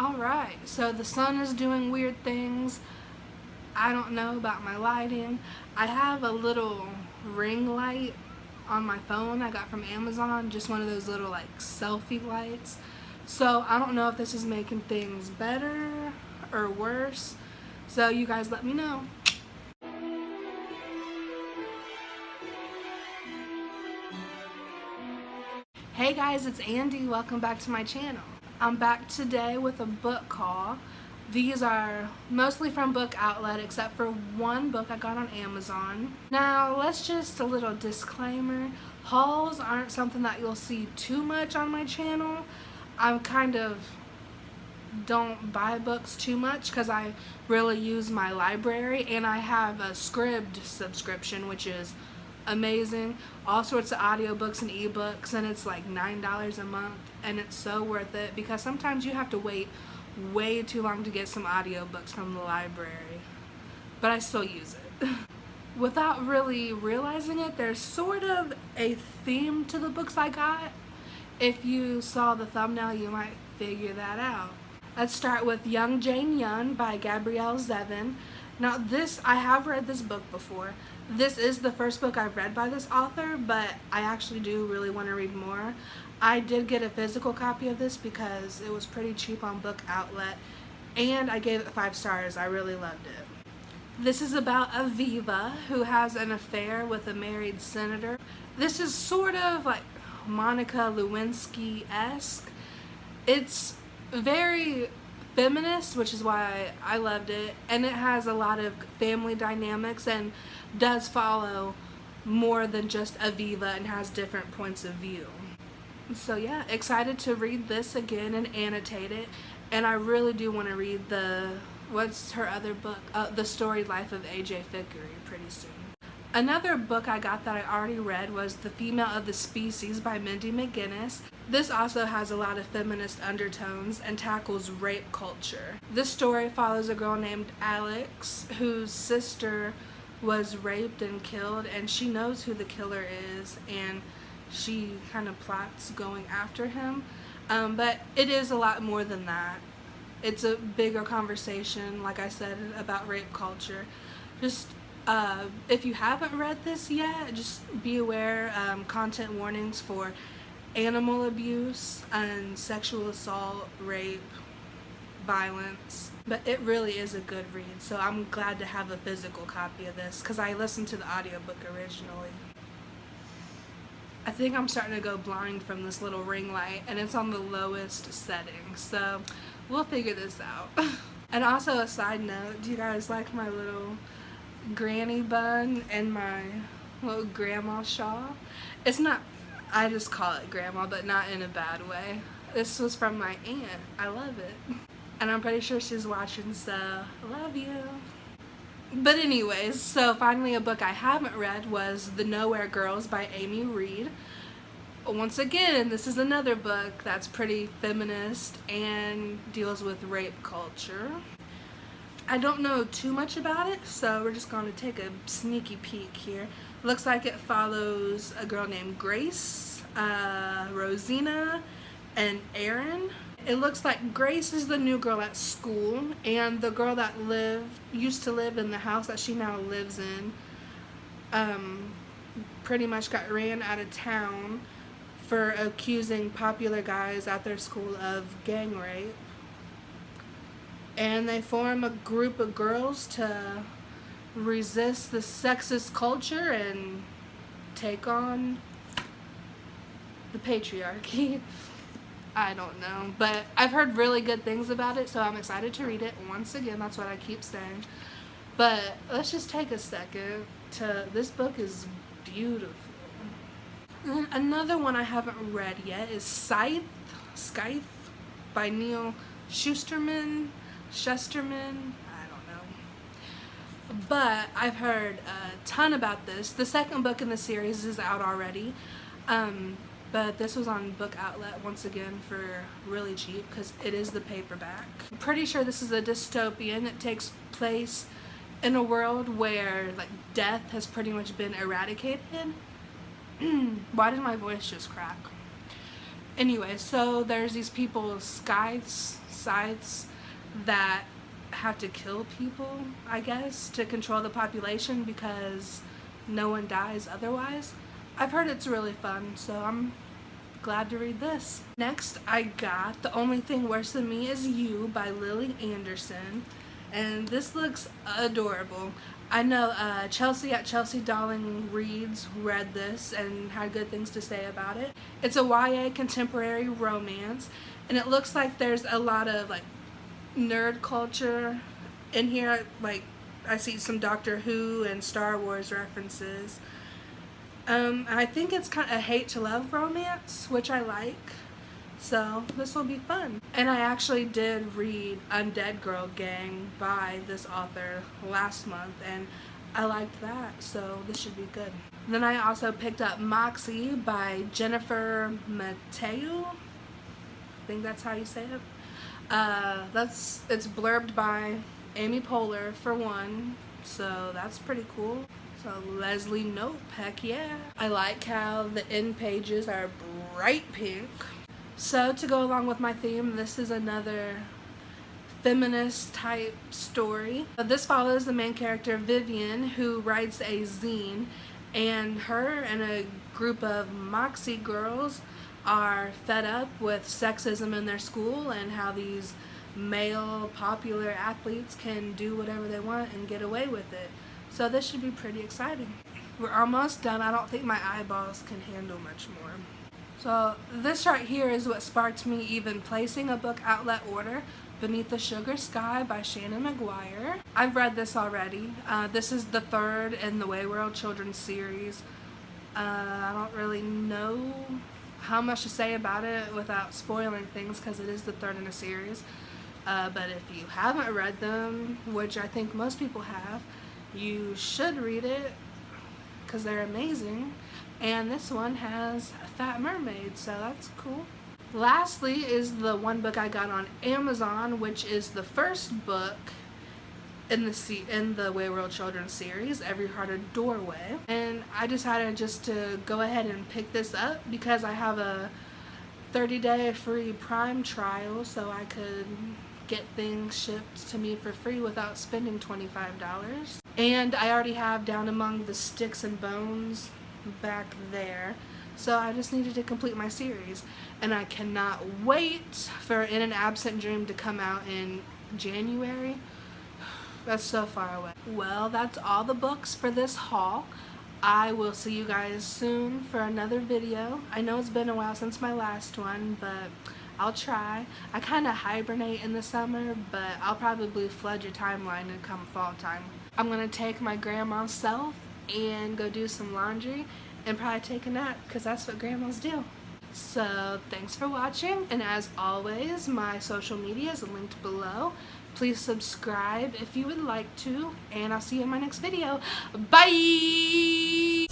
Alright, so the sun is doing weird things. I don't know about my lighting. I have a little ring light on my phone I got from Amazon, just one of those little like selfie lights. So I don't know if this is making things better or worse. So you guys let me know. Hey guys, it's Andy. Welcome back to my channel. I'm back today with a book haul. These are mostly from Book Outlet except for one book I got on Amazon. Now, let's just a little disclaimer. Hauls aren't something that you'll see too much on my channel. I'm kind of don't buy books too much because I really use my library, and I have a Scribd subscription, which is amazing. All sorts of audiobooks and ebooks, and it's like $9 a month, and it's so worth it because sometimes you have to wait way too long to get some audiobooks from the library, but I still use it. Without really realizing it, there's sort of a theme to the books I got. If you saw the thumbnail, you might figure that out. Let's start with Young Jane Young by Gabrielle Zevin. Now I have read this book before. This is the first book I've read by this author, but I actually do really want to read more. I did get a physical copy of this because it was pretty cheap on Book Outlet, and I gave it 5 stars. I really loved it. This is about Aviva, who has an affair with a married senator. This is sort of like Monica Lewinsky-esque. It's very feminist, which is why I loved it, and it has a lot of family dynamics and does follow more than just Aviva and has different points of view. So yeah, excited to read this again and annotate it, and I really do want to read what's her other book, The Storied Life of A.J. Thickery, pretty soon. Another book I got that I already read was The Female of the Species by Mindy McGinnis. This also has a lot of feminist undertones and tackles rape culture. This story follows a girl named Alex whose sister was raped and killed, and she knows who the killer is, and she kind of plots going after him. But it is a lot more than that. It's a bigger conversation, like I said, about rape culture. Just if you haven't read this yet, just be aware, content warnings for animal abuse and sexual assault, rape, violence. But it really is a good read, so I'm glad to have a physical copy of this because I listened to the audiobook originally. I think I'm starting to go blind from this little ring light, and it's on the lowest setting, so we'll figure this out. And also, a side note, do you guys like my little granny bun and my little grandma shawl? It's not, I just call it grandma, but not in a bad way. This was from my aunt. I love it. And I'm pretty sure she's watching, so love you. But anyways, so finally a book I haven't read was The Nowhere Girls by Amy Reed. Once again, this is another book that's pretty feminist and deals with rape culture. I don't know too much about it, so we're just going to take a sneaky peek here. Looks like it follows a girl named Grace, Rosina, and Erin. It looks like Grace is the new girl at school, and the girl that used to live in the house that she now lives in pretty much got ran out of town for accusing popular guys at their school of gang rape. And they form a group of girls to resist the sexist culture and take on the patriarchy. I don't know, but I've heard really good things about it, so I'm excited to read it. Once again, that's what I keep saying. But let's just take a second this book is beautiful. And another one I haven't read yet is Scythe by Neil Shusterman. I don't know. But I've heard a ton about this. The second book in the series is out already. But this was on Book Outlet once again for really cheap because it is the paperback. I'm pretty sure this is a dystopian. It takes place in a world where like death has pretty much been eradicated. Why did my voice just crack? Anyway, so there's these people, scythes, that have to kill people, I guess, to control the population because no one dies otherwise. I've heard it's really fun, so I'm glad to read this. Next, I got The Only Thing Worse Than Me Is You by Lily Anderson, and this looks adorable. I know Chelsea at Chelsea Darling Reads read this and had good things to say about it. It's a YA contemporary romance, and it looks like there's a lot of like nerd culture in here. Like, I see some Doctor Who and Star Wars references. I think it's kind of a hate to love romance, which I like. So this will be fun. And I actually did read Undead Girl Gang by this author last month, and I liked that, so this should be good. Then I also picked up Moxie by Jennifer Mateu. I think that's how you say it. It's blurbed by Amy Poehler for one, so that's pretty cool. So Leslie Knope, heck yeah. I like how the end pages are bright pink. So to go along with my theme, this is another feminist type story. This follows the main character Vivian, who writes a zine, and her and a group of Moxie girls are fed up with sexism in their school and how these male popular athletes can do whatever they want and get away with it. So this should be pretty exciting. We're almost done. I don't think my eyeballs can handle much more. So this right here is what sparked me even placing a book outlet order, Beneath the Sugar Sky by Shannon McGuire. I've read this already. This is the third in the Wayworld children's series. I don't really know how much to say about it without spoiling things because it is the third in a series. But if you haven't read them, which I think most people have, you should read it because they're amazing. And this one has a fat mermaid, so that's cool. Lastly is the one book I got on Amazon, which is the first book in the Wayworld children's series, Every Heart a Doorway. And I decided just to go ahead and pick this up because I have a 30-day free Prime trial, so I could get things shipped to me for free without spending $25. And I already have Down Among the Sticks and Bones back there, so I just needed to complete my series, and I cannot wait for In an Absent Dream to come out in January. That's so far away. Well, that's all the books for this haul. I will see you guys soon for another video. I know it's been a while since my last one, but I'll try. I kind of hibernate in the summer, but I'll probably flood your timeline and come fall time. I'm gonna take my grandma's self and go do some laundry and probably take a nap because that's what grandmas do. So thanks for watching, and as always, my social media is linked below. Please subscribe if you would like to, and I'll see you in my next video. Bye!